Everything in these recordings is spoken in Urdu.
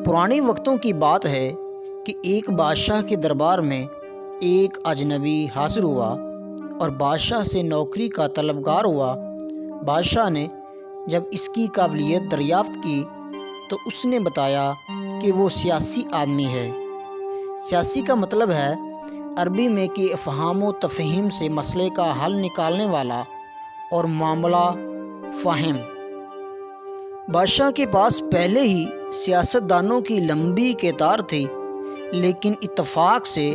پرانے وقتوں کی بات ہے کہ ایک بادشاہ کے دربار میں ایک اجنبی حاضر ہوا اور بادشاہ سے نوکری کا طلبگار ہوا۔ بادشاہ نے جب اس کی قابلیت دریافت کی تو اس نے بتایا کہ وہ سیاسی آدمی ہے۔ سیاسی کا مطلب ہے عربی میں کہ افہام و تفہیم سے مسئلے کا حل نکالنے والا اور معاملہ فاہم۔ بادشاہ کے پاس پہلے ہی سیاست دانوں کی لمبی قطار تھی، لیکن اتفاق سے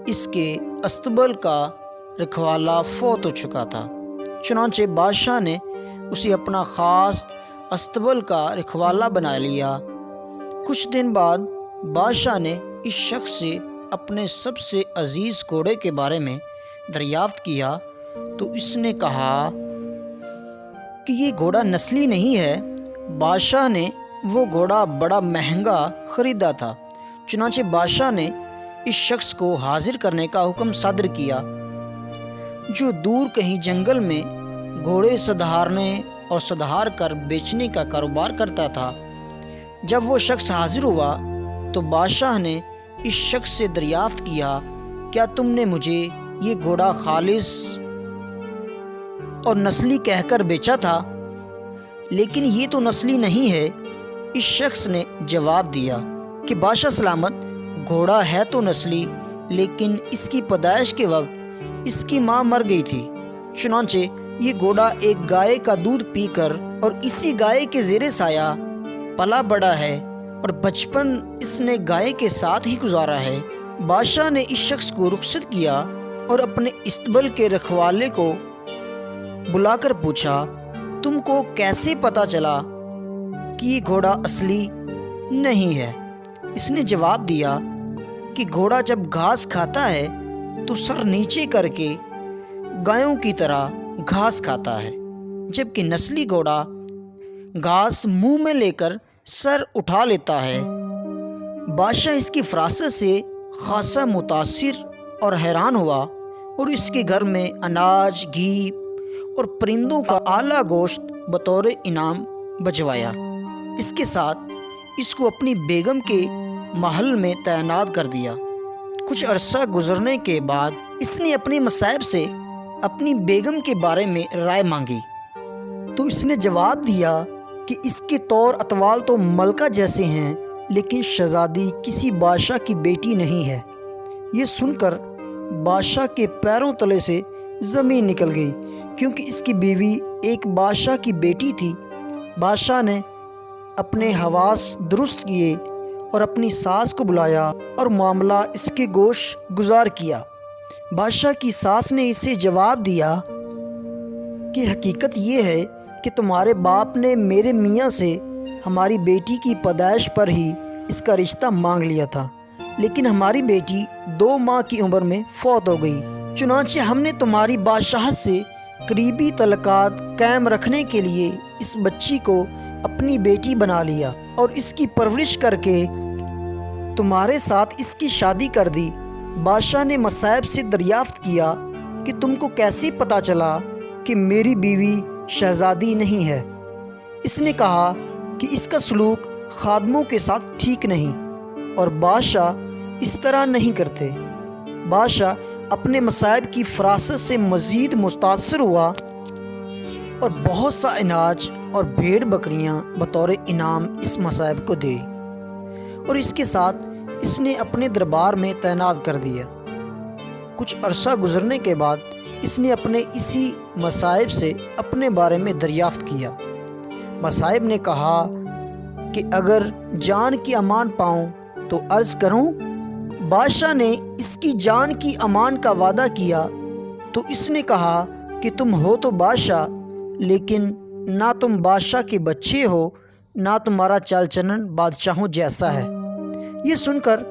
اس کے استبل کا رکھوالا فوت ہو چکا تھا۔ چنانچہ بادشاہ نے اسے اپنا خاص استبل کا رکھوالا بنا لیا۔ کچھ دن بعد بادشاہ نے اس شخص سے اپنے سب سے عزیز گھوڑے کے بارے میں دریافت کیا تو اس نے کہا کہ یہ گھوڑا نسلی نہیں ہے۔ بادشاہ نے وہ گھوڑا بڑا مہنگا خریدا تھا، چنانچہ بادشاہ نے اس شخص کو حاضر کرنے کا حکم صادر کیا جو دور کہیں جنگل میں گھوڑے سدھارنے اور سدھار کر بیچنے کا کاروبار کرتا تھا۔ جب وہ شخص حاضر ہوا تو بادشاہ نے اس شخص سے دریافت کیا، کیا تم نے مجھے یہ گھوڑا خالص اور نسلی کہہ کر بیچا تھا؟ لیکن یہ تو نسلی نہیں ہے۔ اس شخص نے جواب دیا کہ بادشاہ سلامت، گھوڑا ہے تو نسلی، لیکن اس کی پیدائش کے وقت اس کی ماں مر گئی تھی۔ چنانچہ یہ گھوڑا ایک گائے کا دودھ پی کر اور اسی گائے کے زیر سایہ پلا بڑا ہے اور بچپن اس نے گائے کے ساتھ ہی گزارا ہے۔ بادشاہ نے اس شخص کو رخصت کیا اور اپنے استبل کے رکھوالے کو بلا کر پوچھا، تم کو کیسے پتا چلا کہ یہ گھوڑا اصلی نہیں ہے؟ اس نے جواب دیا کہ گھوڑا جب گھاس کھاتا ہے تو سر نیچے کر کے گایوں کی طرح گھاس کھاتا ہے، جبکہ نسلی گھوڑا گھاس منہ میں لے کر سر اٹھا لیتا ہے۔ بادشاہ اس کی فراست سے خاصا متاثر اور حیران ہوا اور اس کے گھر میں اناج، گھی اور پرندوں کا اعلیٰ گوشت بطور انعام بھجوایا۔ اس کے ساتھ اس کو اپنی بیگم کے محل میں تعینات کر دیا۔ کچھ عرصہ گزرنے کے بعد اس نے اپنے مصائب سے اپنی بیگم کے بارے میں رائے مانگی تو اس نے جواب دیا کہ اس کے طور اطوال تو ملکہ جیسے ہیں، لیکن شہزادی کسی بادشاہ کی بیٹی نہیں ہے۔ یہ سن کر بادشاہ کے پیروں تلے سے زمین نکل گئی، کیونکہ اس کی بیوی ایک بادشاہ کی بیٹی تھی۔ بادشاہ نے اپنے حواس درست کیے اور اپنی ساس کو بلایا اور معاملہ اس کے گوش گزار کیا۔ بادشاہ کی ساس نے اسے جواب دیا کہ حقیقت یہ ہے کہ تمہارے باپ نے میرے میاں سے ہماری بیٹی کی پیدائش پر ہی اس کا رشتہ مانگ لیا تھا، لیکن ہماری بیٹی 2 ماہ کی عمر میں فوت ہو گئی۔ چنانچہ ہم نے تمہاری بادشاہت سے قریبی تعلقات قائم رکھنے کے لیے اس بچی کو اپنی بیٹی بنا لیا اور اس کی پرورش کر کے تمہارے ساتھ اس کی شادی کر دی۔ بادشاہ نے مصائب سے دریافت کیا کہ تم کو کیسے پتا چلا کہ میری بیوی شہزادی نہیں ہے؟ اس نے کہا کہ اس کا سلوک خادموں کے ساتھ ٹھیک نہیں اور بادشاہ اس طرح نہیں کرتے۔ بادشاہ اپنے مصائب کی فراست سے مزید متاثر ہوا اور بہت سا اناج اور بھیڑ بکریاں بطور انعام اس مصائب کو دے اور اس کے ساتھ اس نے اپنے دربار میں تعینات کر دیا۔ کچھ عرصہ گزرنے کے بعد اس نے اپنے اسی مصائب سے اپنے بارے میں دریافت کیا۔ مصائب نے کہا کہ اگر جان کی امان پاؤں تو عرض کروں؟ بادشاہ نے اس کی جان کی امان کا وعدہ کیا تو اس نے کہا کہ تم ہو تو بادشاہ، لیکن نہ تم بادشاہ کے بچے ہو، نہ تمہارا چال چلن بادشاہوں جیسا ہے۔ یہ سن کر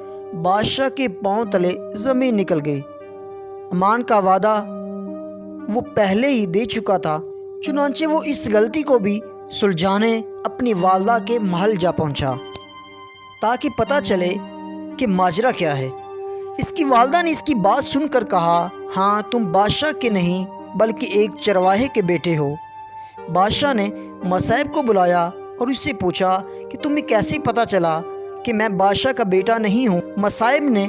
بادشاہ کے پاؤں تلے زمین نکل گئی۔ امان کا وعدہ وہ پہلے ہی دے چکا تھا، چنانچہ وہ اس غلطی کو بھی سلجھانے اپنی والدہ کے محل جا پہنچا تاکہ پتہ چلے کہ ماجرا کیا ہے۔ اس کی والدہ نے اس کی بات سن کر کہا، ہاں تم بادشاہ کے نہیں بلکہ ایک چرواہے کے بیٹے ہو۔ بادشاہ نے مصائب کو بلایا اور اس سے پوچھا کہ تمہیں کیسے پتہ چلا کہ میں بادشاہ کا بیٹا نہیں ہوں۔ مصائب نے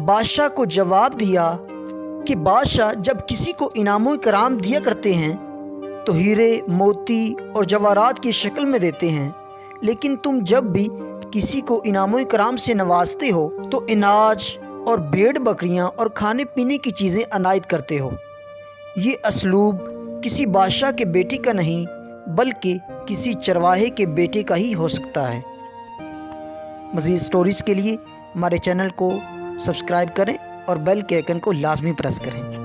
بادشاہ کو جواب دیا کہ بادشاہ جب کسی کو انعام و اکرام دیا کرتے ہیں تو ہیرے، موتی اور جواہرات کی شکل میں دیتے ہیں، لیکن تم جب بھی کسی کو انعام و اکرام سے نوازتے ہو تو اناج اور بھیڑ بکریاں اور کھانے پینے کی چیزیں عنایت کرتے ہو۔ یہ اسلوب کسی بادشاہ کے بیٹے کا نہیں بلکہ کسی چرواہے کے بیٹے کا ہی ہو سکتا ہے۔ مزید سٹوریز کے لیے ہمارے چینل کو سبسکرائب کریں اور بیل کے آئیکن کو لازمی پریس کریں۔